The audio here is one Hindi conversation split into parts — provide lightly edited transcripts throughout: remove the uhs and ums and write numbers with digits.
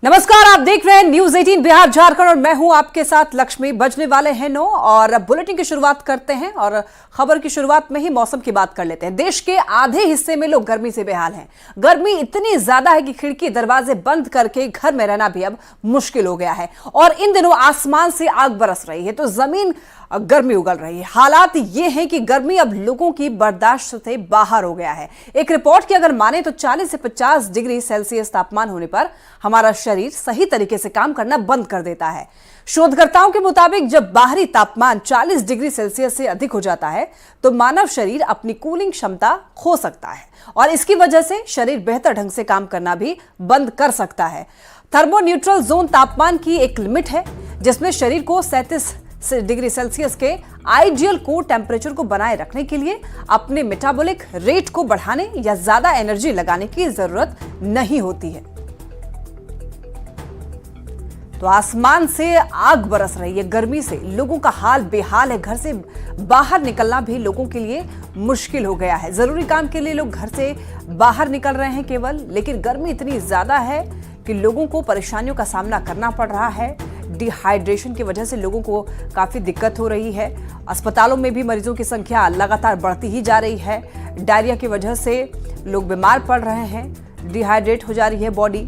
नमस्कार, आप देख रहे हैं न्यूज 18 बिहार झारखंड और मैं हूं आपके साथ लक्ष्मी। बजने वाले हैं 9 और बुलेटिन की शुरुआत करते हैं और खबर की शुरुआत में ही मौसम की बात कर लेते हैं। देश के आधे हिस्से में लोग गर्मी से बेहाल हैं। गर्मी इतनी ज्यादा है कि खिड़की दरवाजे बंद करके घर में रहना भी अब मुश्किल हो गया है और इन दिनों आसमान से आग बरस रही है तो जमीन गर्मी उगल रही है। हालात ये हैं कि गर्मी अब लोगों की बर्दाश्त से बाहर हो गया है। एक रिपोर्ट की अगर माने तो 40 से 50 डिग्री सेल्सियस तापमान होने पर हमारा शरीर सही तरीके से काम करना बंद कर देता है। शोधकर्ताओं के मुताबिक जब बाहरी तापमान 40 डिग्री सेल्सियस से अधिक हो जाता है तो मानव शरीर अपनी कूलिंग क्षमता खो सकता है और इसकी वजह से शरीर बेहतर ढंग से काम करना भी बंद कर सकता है। थर्मोन्यूट्रल जोन तापमान की एक लिमिट है जिसमें शरीर को 37 डिग्री सेल्सियस के आइडियल कोर टेम्परेचर को बनाए रखने के लिए अपने मेटाबॉलिक रेट को बढ़ाने या ज्यादा एनर्जी लगाने की जरूरत नहीं होती है। तो आसमान से आग बरस रही है। गर्मी से लोगों का हाल बेहाल है। घर से बाहर निकलना भी लोगों के लिए मुश्किल हो गया है। जरूरी काम के लिए लोग घर से बाहर निकल रहे हैं केवल, लेकिन गर्मी इतनी ज्यादा है कि लोगों को परेशानियों का सामना करना पड़ रहा है। डिहाइड्रेशन की वजह से लोगों को काफी दिक्कत हो रही है। अस्पतालों में भी मरीजों की संख्या लगातार बढ़ती ही जा रही है। डायरिया की वजह से लोग बीमार पड़ रहे हैं, डिहाइड्रेट हो जा रही है बॉडी।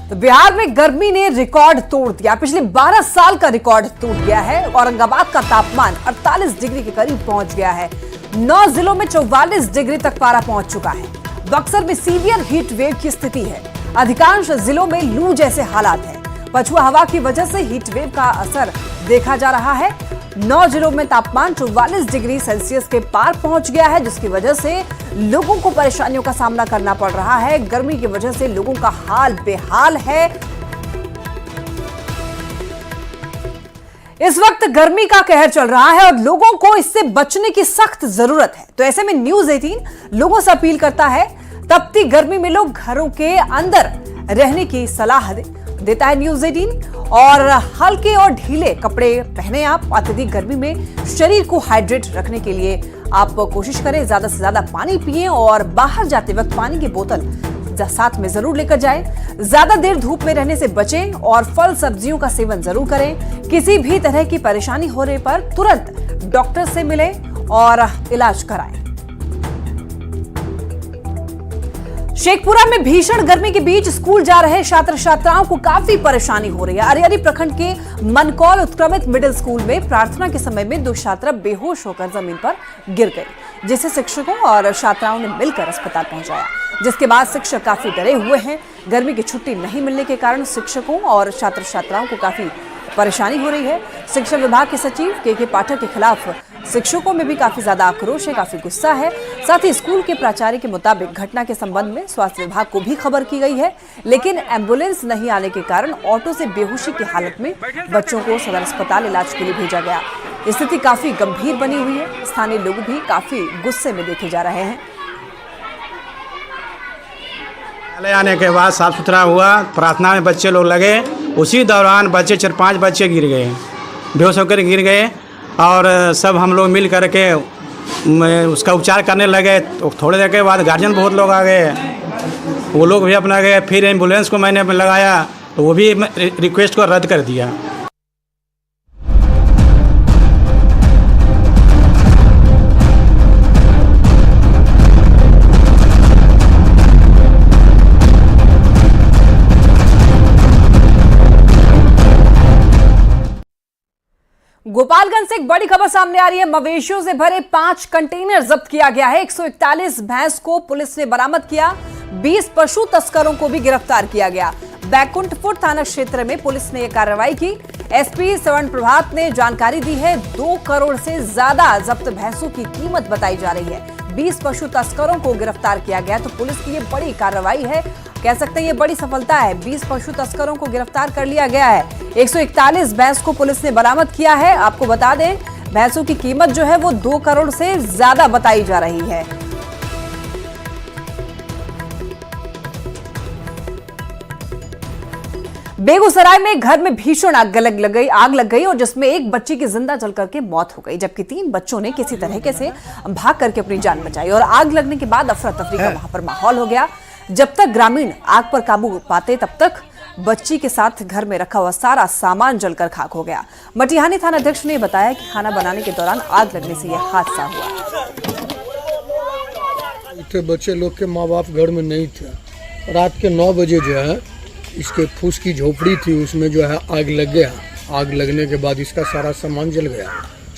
तो बिहार में गर्मी ने रिकॉर्ड तोड़ दिया। पिछले 12 साल का रिकॉर्ड टूट गया है। औरंगाबाद का तापमान 48 डिग्री के करीब पहुंच गया है। 9 जिलों में 44 डिग्री तक पारा पहुंच चुका है। बक्सर में सीवियर हीट वेव की स्थिति है। अधिकांश जिलों में लू जैसे हालात हैं। पछुआ हवा की वजह से हीट वेव का असर देखा जा रहा है। 9 जिलों में तापमान 44 डिग्री सेल्सियस के पार पहुंच गया है जिसकी वजह से लोगों को परेशानियों का सामना करना पड़ रहा है। गर्मी की वजह से लोगों का हाल बेहाल है। इस वक्त गर्मी का कहर चल रहा है और लोगों को इससे बचने की सख्त जरूरत है। तो ऐसे में न्यूज 18 लोगों से अपील करता है, तपती गर्मी में लोग घरों के अंदर रहने की सलाह देता है न्यूज 18 और हल्के और ढीले कपड़े पहने आप। अत्यधिक गर्मी में शरीर को हाइड्रेट रखने के लिए आप कोशिश करें, ज्यादा से ज्यादा पानी पिएं और बाहर जाते वक्त पानी की बोतल साथ में जरूर लेकर जाएं। ज्यादा देर धूप में रहने से बचें और फल सब्जियों का सेवन जरूर करें। किसी भी तरह की परेशानी होने पर तुरंत डॉक्टर से मिलें और इलाज कराएं। शेखपुरा में भीषण गर्मी के बीच स्कूल जा रहे छात्र छात्राओं को काफी परेशानी हो रही है। अरियरी प्रखंड के मनकौल उत्क्रमित मिडिल स्कूल में प्रार्थना के समय में 2 छात्रा बेहोश होकर जमीन पर गिर गई, जिसे शिक्षकों और छात्राओं ने मिलकर अस्पताल पहुंचाया, जिसके बाद शिक्षक काफी डरे हुए हैं। गर्मी की छुट्टी नहीं मिलने के कारण शिक्षकों और छात्र छात्राओं को काफी परेशानी हो रही है। शिक्षा विभाग के सचिव के पाठक के खिलाफ शिक्षकों में भी काफी ज्यादा आक्रोश है, काफी गुस्सा है। साथ ही स्कूल के प्राचार्य के मुताबिक घटना के संबंध में स्वास्थ्य विभाग को भी खबर की गई है, लेकिन एम्बुलेंस नहीं आने के कारण ऑटो से बेहोशी की हालत में बच्चों को सदर अस्पताल इलाज के लिए भेजा गया। स्थिति काफी गंभीर बनी हुई है। स्थानीय लोग भी काफी गुस्से में देखे जा रहे हैं। आने के बाद साफ सुथरा हुआ, प्रार्थना में बच्चे लोग लगे, उसी दौरान बच्चे 4-5 बच्चे गिर गए, बेहोश होकर गिर गए और सब हम लोग मिल करके उसका उपचार करने लगे। तो थोड़ी देर के बाद गार्जियन बहुत लोग आ गए, वो लोग भी अपना गए। फिर एम्बुलेंस को मैंने लगाया तो वो भी रिक्वेस्ट को रद्द कर दिया। गोपालगंज से एक बड़ी खबर सामने आ रही है। मवेशियों से भरे 5 कंटेनर जब्त किया गया है। 141 भैंस को पुलिस ने बरामद किया। 20 पशु तस्करों को भी गिरफ्तार किया गया। बैकुंठपुर थाना क्षेत्र में पुलिस ने यह कार्रवाई की। एसपी स्वर्ण प्रभात ने जानकारी दी है। 2 करोड़ से ज्यादा जब्त भैंसों की कीमत बताई जा रही है। 20 पशु तस्करों को गिरफ्तार किया गया। तो पुलिस की यह बड़ी कार्रवाई है, कह सकते हैं ये बड़ी सफलता है। 20 पशु तस्करों को गिरफ्तार कर लिया गया है। 141 भैंस को पुलिस ने बरामद किया है। आपको बता दें, भैंसों की कीमत जो है वो 2 करोड़ से ज्यादा बताई जा रही है। बेगूसराय में घर में भीषण आग लग गई और जिसमें एक बच्ची की जिंदा जल करके मौत हो गई, जबकि 3 बच्चों ने किसी तरीके से भाग करके अपनी जान बचाई। और आग लगने के बाद अफरा तफरी का वहां पर माहौल हो गया। जब तक ग्रामीण आग पर काबू पाते तब तक बच्ची के साथ घर में रखा हुआ सारा सामान जलकर खाक हो गया। मटिहानी थाना अध्यक्ष ने बताया कि खाना बनाने के दौरान आग लगने से यह हादसा हुआ। बच्चे लोग के माँ बाप घर में नहीं थे। रात के 9 बजे जो है इसके फूस की झोपड़ी थी, उसमें जो है आग लग गया। आग लगने के बाद इसका सारा सामान जल गया।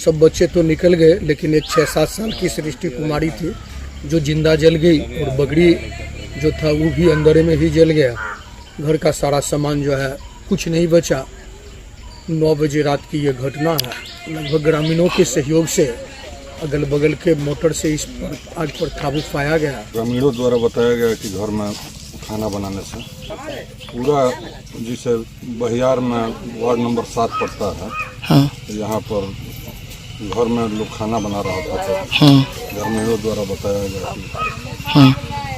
सब बच्चे तो निकल गए, लेकिन एक 6-7 साल की सृष्टि कुमारी थी जो जिंदा जल गई, और बगड़ी जो था वो भी अंदर में ही जल गया। घर का सारा सामान जो है कुछ नहीं बचा। 9 बजे रात की ये घटना है। लगभग ग्रामीणों के सहयोग से अगल बगल के मोटर से इस पर आग पर काबू पाया गया। ग्रामीणों द्वारा बताया गया कि घर में खाना बनाने से पूरा, जिसे बहियार में वार्ड नंबर 7 पड़ता है, हाँ। यहाँ पर घर में लोग खाना बना रहा था, तो हाँ। ग्रामीणों द्वारा बताया गया कि हाँ।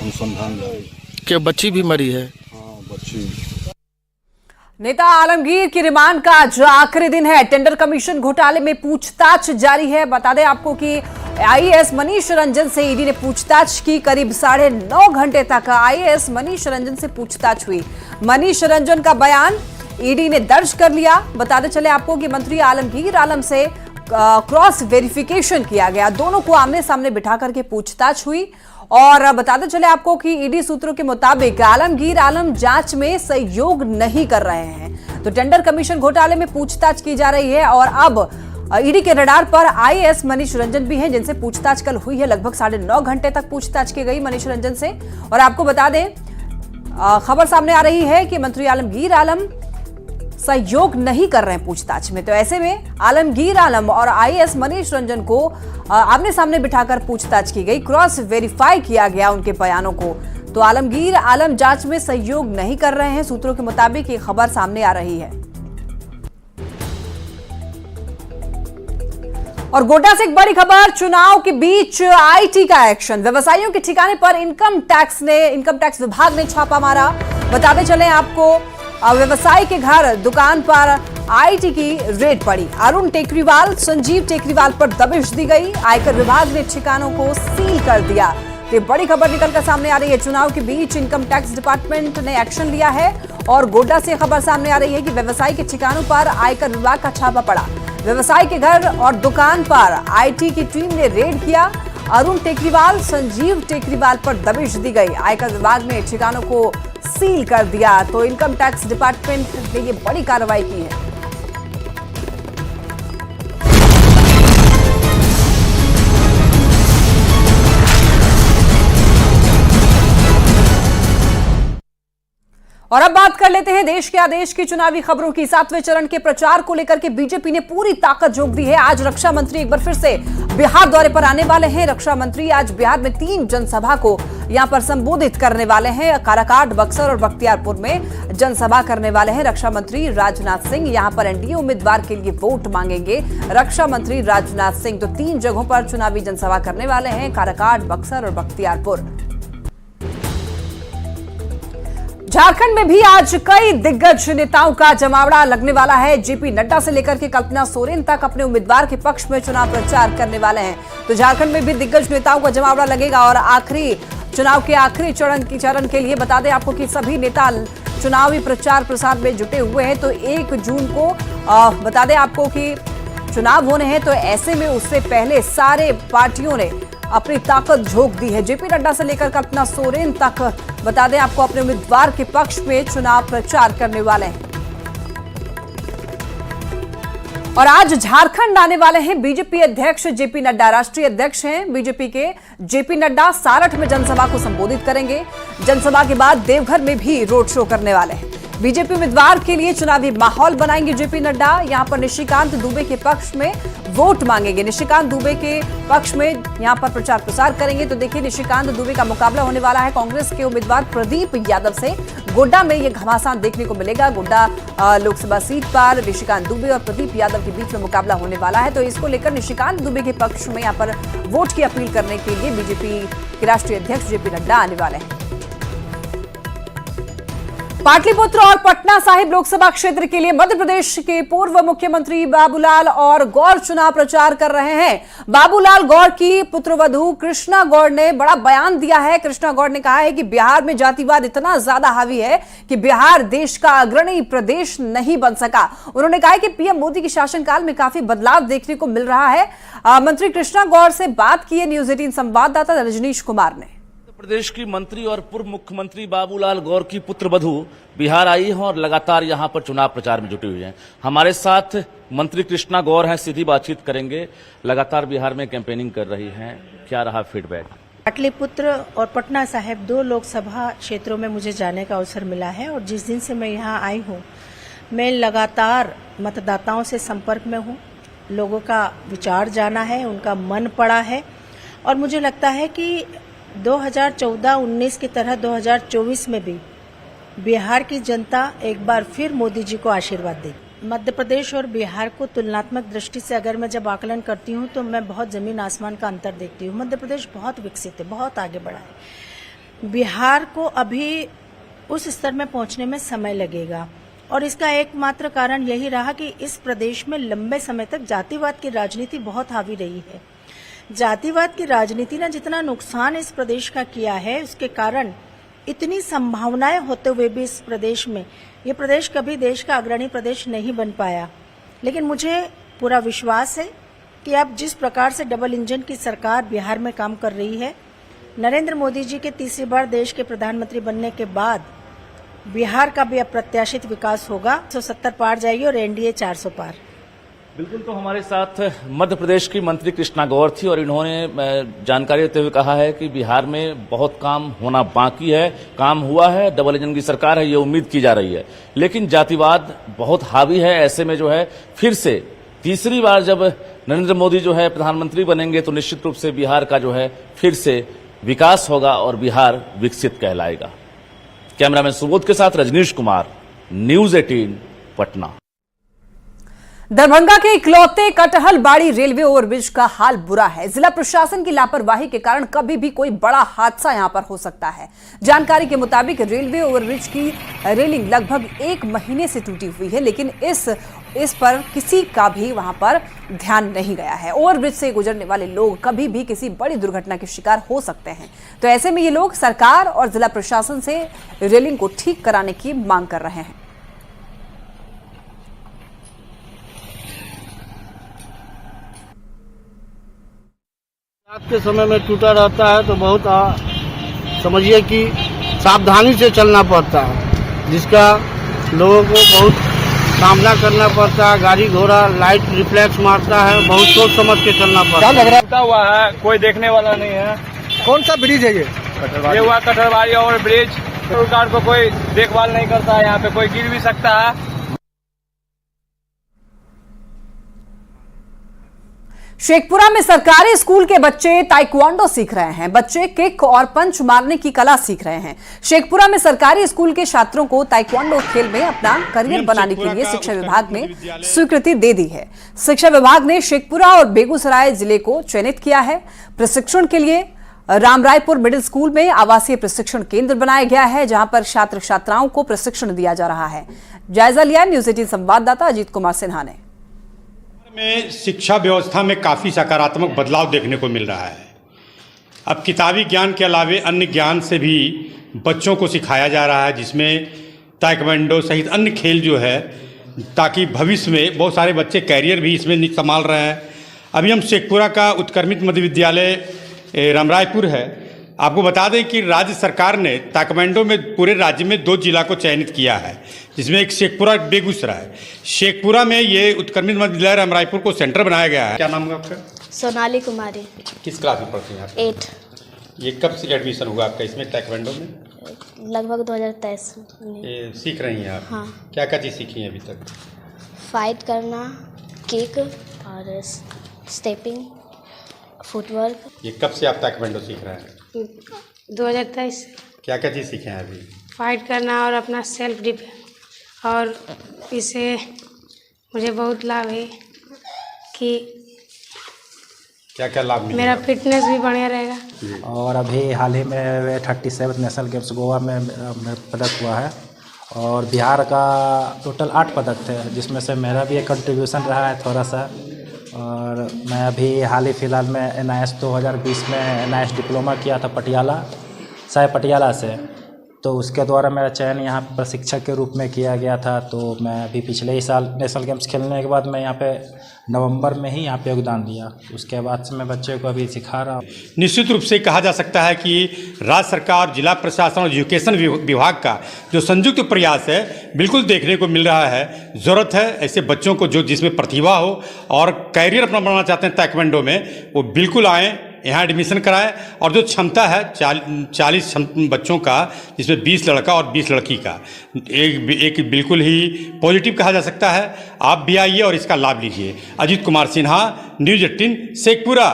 अनुसंधान जारी। क्या बच्ची भी मरी है? हाँ, बच्ची। नेता आलमगीर की रिमांड का आज आखिरी दिन है। टेंडर कमीशन घोटाले में पूछताछ जारी है। बता दें आपको कि आईएएस मनीष रंजन से ईडी ने पूछताछ की। करीब 9.5 घंटे तक आईएएस मनीष रंजन से पूछताछ हुई। मनीष रंजन का बयान ईडी ने दर्ज कर लिया। बताते चले आपको कि मंत्री आलमगीर आलम से क्रॉस वेरिफिकेशन किया गया। दोनों को आमने सामने बिठा करके पूछताछ हुई। और बताते चले आपको कि ईडी सूत्रों के मुताबिक आलमगीर आलम जांच में सहयोग नहीं कर रहे हैं। तो टेंडर कमीशन घोटाले में पूछताछ की जा रही है और अब ईडी के रडार पर आईएएस मनीष रंजन भी हैं, जिनसे पूछताछ कल हुई है। लगभग 9.5 घंटे तक पूछताछ की गई मनीष रंजन से। और आपको बता दें, खबर सामने आ रही है कि मंत्री आलमगीर आलम सहयोग नहीं कर रहे हैं पूछताछ में। तो ऐसे में आलमगीर आलम और आईएएस मनीष रंजन को आमने सामने बिठाकर पूछताछ की गई। क्रॉस वेरीफाई किया गया उनके बयानों को। तो आलमगीर आलम जांच में सहयोग नहीं कर रहे हैं, सूत्रों के मुताबिक ये खबर सामने आ रही है। और गोड्डा से एक बड़ी खबर, चुनाव के बीच आईटी का एक्शन। व्यवसायियों के ठिकाने पर इनकम टैक्स विभाग ने छापा मारा। बताते चले आपको, व्यवसायी के घर दुकान पर आईटी की रेड पड़ी। अरुण टेकरीवाल, संजीव टेकरीवाल पर दबिश दी गई। आयकर विभाग ने ठिकानों को सील कर दिया। ये बड़ी खबर निकलकर सामने आ रही है। चुनाव के बीच इनकम टैक्स डिपार्टमेंट ने एक्शन लिया है। और गोड्डा से खबर सामने आ रही है कि व्यवसायी के ठिकानों पर आयकर विभाग का छापा पड़ा। व्यवसायी के घर और दुकान पर आईटी की टीम ने रेड किया। अरुण टेकरीवाल, संजीव टेकरीवाल पर दबिश दी गई। आयकर विभाग ने ठिकानों को सील कर दिया। तो इनकम टैक्स डिपार्टमेंट ने ये बड़ी कार्रवाई की है। और अब बात कर लेते हैं देश के आदेश की चुनावी खबरों की। 7वें चरण के प्रचार को लेकर के बीजेपी ने पूरी ताकत झोंक दी है। आज रक्षा मंत्री एक बार फिर से बिहार दौरे पर आने वाले हैं। रक्षा मंत्री आज बिहार में 3 जनसभा को यहां पर संबोधित करने वाले हैं। काराकाट, बक्सर और बख्तियारपुर में जनसभा करने वाले हैं रक्षा मंत्री राजनाथ सिंह। यहां पर एनडीए उम्मीदवार के लिए वोट मांगेंगे रक्षा मंत्री राजनाथ सिंह। तो 3 जगहों पर चुनावी जनसभा करने वाले हैं, काराकाट, बक्सर और बख्तियारपुर। झारखंड में भी आज कई दिग्गज नेताओं का जमावड़ा लगने वाला है। जेपी नड्डा से लेकर के कल्पना सोरेन तक अपने उम्मीदवार के पक्ष में चुनाव प्रचार करने वाले हैं। तो झारखंड में भी दिग्गज नेताओं का जमावड़ा लगेगा। और चुनाव के आखिरी चरण के लिए बता दें आपको कि सभी नेता चुनावी प्रचार प्रसार में जुटे हुए हैं। तो 1 जून को बता दें आपको कि चुनाव होने हैं। तो ऐसे में उससे पहले सारे पार्टियों ने अपनी ताकत झोंक दी है। जेपी नड्डा से लेकर कल्पना सोरेन तक बता दें आपको अपने उम्मीदवार के पक्ष में चुनाव प्रचार करने वाले हैं। और आज झारखंड आने वाले हैं बीजेपी अध्यक्ष जेपी नड्डा। राष्ट्रीय अध्यक्ष हैं बीजेपी के जेपी नड्डा। सारठ में जनसभा को संबोधित करेंगे। जनसभा के बाद देवघर में भी रोड शो करने वाले हैं। बीजेपी उम्मीदवार के लिए चुनावी माहौल बनाएंगे जेपी नड्डा। यहां पर निशिकांत दुबे के पक्ष में वोट मांगेंगे। निशिकांत दुबे के पक्ष में यहां पर प्रचार प्रसार करेंगे। तो देखिए, निशिकांत दुबे का मुकाबला होने वाला है कांग्रेस के उम्मीदवार प्रदीप यादव से। गोड्डा में यह घमासान देखने को मिलेगा। गोड्डा लोकसभा सीट पर निशिकांत दुबे और प्रदीप यादव के बीच में मुकाबला होने वाला है। तो इसको लेकर निशिकांत दुबे के पक्ष में यहां पर वोट की अपील करने के लिए बीजेपी के राष्ट्रीय अध्यक्ष जेपी नड्डा आने वाले हैं। पाटलिपुत्र और पटना साहिब लोकसभा क्षेत्र के लिए मध्य प्रदेश के पूर्व मुख्यमंत्री बाबूलाल और गौर चुनाव प्रचार कर रहे हैं। बाबूलाल गौर की पुत्रवधू कृष्णा गौर ने बड़ा बयान दिया है। कृष्णा गौर ने कहा है कि बिहार में जातिवाद इतना ज्यादा हावी है कि बिहार देश का अग्रणी प्रदेश नहीं बन सका। उन्होंने कहा है कि पीएम मोदी के शासनकाल में काफी बदलाव देखने को मिल रहा है। मंत्री कृष्णा गौर से बात की है न्यूज 18 संवाददाता रजनीश कुमार ने। प्रदेश की मंत्री और पूर्व मुख्यमंत्री बाबूलाल गौर की पुत्रवधू बिहार आई हैं और लगातार यहां पर चुनाव प्रचार में जुटी हुई हैं। हमारे साथ मंत्री कृष्णा गौर हैं, सीधी बातचीत करेंगे। लगातार बिहार में कैंपेनिंग कर रही हैं, क्या रहा फीडबैक? पाटलिपुत्र और पटना साहिब 2 लोकसभा क्षेत्रों में मुझे जाने का अवसर मिला है और जिस दिन से मैं यहाँ आई हूँ मैं लगातार मतदाताओं से संपर्क में हूँ। लोगों का विचार जाना है, उनका मन पड़ा है और मुझे लगता है कि 2014-19 की तरह 2024 में भी बिहार की जनता एक बार फिर मोदी जी को आशीर्वाद देगी। मध्य प्रदेश और बिहार को तुलनात्मक दृष्टि से अगर मैं जब आकलन करती हूँ तो मैं बहुत जमीन आसमान का अंतर देखती हूँ। मध्य प्रदेश बहुत विकसित है, बहुत आगे बढ़ा है। बिहार को अभी उस स्तर में पहुँचने में समय लगेगा और इसका एकमात्र कारण यही रहा कि इस प्रदेश में लंबे समय तक जातिवाद की राजनीति बहुत हावी रही है। जातिवाद की राजनीति ने जितना नुकसान इस प्रदेश का किया है उसके कारण इतनी संभावनाएं होते हुए भी इस प्रदेश में ये प्रदेश कभी देश का अग्रणी प्रदेश नहीं बन पाया। लेकिन मुझे पूरा विश्वास है कि अब जिस प्रकार से डबल इंजन की सरकार बिहार में काम कर रही है, नरेंद्र मोदी जी के तीसरी बार देश के प्रधानमंत्री बनने के बाद बिहार का भी अप्रत्याशित विकास होगा। 170 पार जाएगी और एनडीए 400 पार। बिल्कुल, तो हमारे साथ मध्य प्रदेश की मंत्री कृष्णा गौर थी और इन्होंने जानकारी देते हुए कहा है कि बिहार में बहुत काम होना बाकी है, काम हुआ है, डबल इंजन की सरकार है, ये उम्मीद की जा रही है, लेकिन जातिवाद बहुत हावी है। ऐसे में जो है फिर से तीसरी बार जब नरेंद्र मोदी जो है प्रधानमंत्री बनेंगे तो निश्चित रूप से बिहार का जो है फिर से विकास होगा और बिहार विकसित कहलाएगा। कैमरामैन सुबोध के साथ रजनीश कुमार, न्यूज 18 पटना। दरभंगा के इकलौते कटहल बाड़ी रेलवे ओवरब्रिज का हाल बुरा है। जिला प्रशासन की लापरवाही के कारण कभी भी कोई बड़ा हादसा यहां पर हो सकता है। जानकारी के मुताबिक रेलवे ओवरब्रिज की रेलिंग लगभग 1 महीने से टूटी हुई है, लेकिन इस पर किसी का भी वहां पर ध्यान नहीं गया है। ओवरब्रिज से गुजरने वाले लोग कभी भी किसी बड़ी दुर्घटना के शिकार हो सकते हैं, तो ऐसे में ये लोग सरकार और जिला प्रशासन से रेलिंग को ठीक कराने की मांग कर रहे हैं। रात के समय में टूटा रहता है तो बहुत समझिए कि सावधानी से चलना पड़ता है, जिसका लोगों को बहुत सामना करना पड़ता है। गाड़ी घोड़ा लाइट रिफ्लेक्स मारता है, बहुत सोच समझ के चलना पड़ता है। क्या लग रहा हुआ है, कोई देखने वाला नहीं है। कौन सा ब्रिज है ये हुआ कटहलबाड़ी और ब्रिज। सरकार को कोई देखभाल नहीं करता है, यहाँ पे कोई गिर भी सकता है। शेखपुरा में सरकारी स्कूल के बच्चे ताइक्वांडो सीख रहे हैं। बच्चे किक और पंच मारने की कला सीख रहे हैं। शेखपुरा में सरकारी स्कूल के छात्रों को ताइक्वांडो खेल में अपना करियर बनाने के लिए शिक्षा विभाग ने स्वीकृति दे दी है। शिक्षा विभाग ने शेखपुरा और बेगूसराय जिले को चयनित किया है। प्रशिक्षण के लिए रामरायपुर मिडिल स्कूल में आवासीय प्रशिक्षण केंद्र बनाया गया है, जहां पर छात्र छात्राओं को प्रशिक्षण दिया जा रहा है। जायजा लिया न्यूज 18 संवाददाता अजीत कुमार सिन्हा ने। में शिक्षा व्यवस्था में काफ़ी सकारात्मक बदलाव देखने को मिल रहा है। अब किताबी ज्ञान के अलावे अन्य ज्ञान से भी बच्चों को सिखाया जा रहा है, जिसमें ताइक्वांडो सहित अन्य खेल जो है, ताकि भविष्य में बहुत सारे बच्चे कैरियर भी इसमें संभाल रहे हैं। अभी हम शेखपुरा का उत्क्रमित मध्य विद्यालय रामरायपुर है। आपको बता दें कि राज्य सरकार ने ताइक्वांडो में पूरे राज्य में 2 जिला को चयनित किया है, जिसमें एक शेखपुरा बेगूसराय। शेखपुरा में ये उत्क्रमित मध्य विद्यालय रामरायपुर को सेंटर बनाया गया है। क्या नाम है आपका? सोनाली कुमारी। किस क्लास में पढ़ती हैं आप? 8। ये कब से एडमिशन हुआ आपका इसमें ताइक्वांडो में? लगभग 2023 में। ये सीख रही हैं आप? हाँ। क्या क्या चीज़ सीखी हैं अभी तक? फाइट करना, किक और स्टेपिंग, फुटवर्क। ये कब से आप ताइक्वांडो सीख रहे हैं? 2023। क्या क्या चीज़ सीखे हैं अभी? फाइट करना और अपना सेल्फ डिफेंस, और इससे मुझे बहुत लाभ है कि क्या क्या लाभ मिला? मेरा फिटनेस भी बढ़िया रहेगा। और अभी हाल ही में 37 नेशनल गेम्स गोवा में पदक हुआ है और बिहार का टोटल 8 पदक थे, जिसमें से मेरा भी एक कंट्रीब्यूशन रहा है थोड़ा सा। और मैं अभी हाल ही फ़िलहाल में NIS 2020 में NIS डिप्लोमा किया था पटियाला से, तो उसके द्वारा मेरा चयन यहाँ पर प्रशिक्षक के रूप में किया गया था। तो मैं अभी पिछले ही साल नेशनल गेम्स खेलने के बाद मैं यहाँ पे नवंबर में ही यहाँ पे योगदान दिया। उसके बाद से मैं बच्चे को अभी सिखा रहा हूँ। निश्चित रूप से कहा जा सकता है कि राज्य सरकार, जिला प्रशासन और एजुकेशन विभाग का जो संयुक्त प्रयास है बिल्कुल देखने को मिल रहा है। ज़रूरत है ऐसे बच्चों को जो जिसमें प्रतिभा हो और कैरियर अपना बनाना चाहते हैं ताइक्वांडो में, वो बिल्कुल आएँ, यहाँ एडमिशन कराएं। और जो क्षमता है 40 बच्चों का, जिसमें 20 लड़का और 20 लड़की का, एक बिल्कुल ही पॉजिटिव कहा जा सकता है। आप भी आइए और इसका लाभ लीजिए। अजीत कुमार सिन्हा, न्यूज़ 18 शेखपुरा।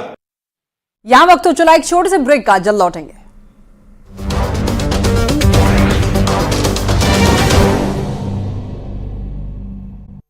यहाँ वक्त हो चला एक छोटे से ब्रेक का, जल्द लौटेंगे।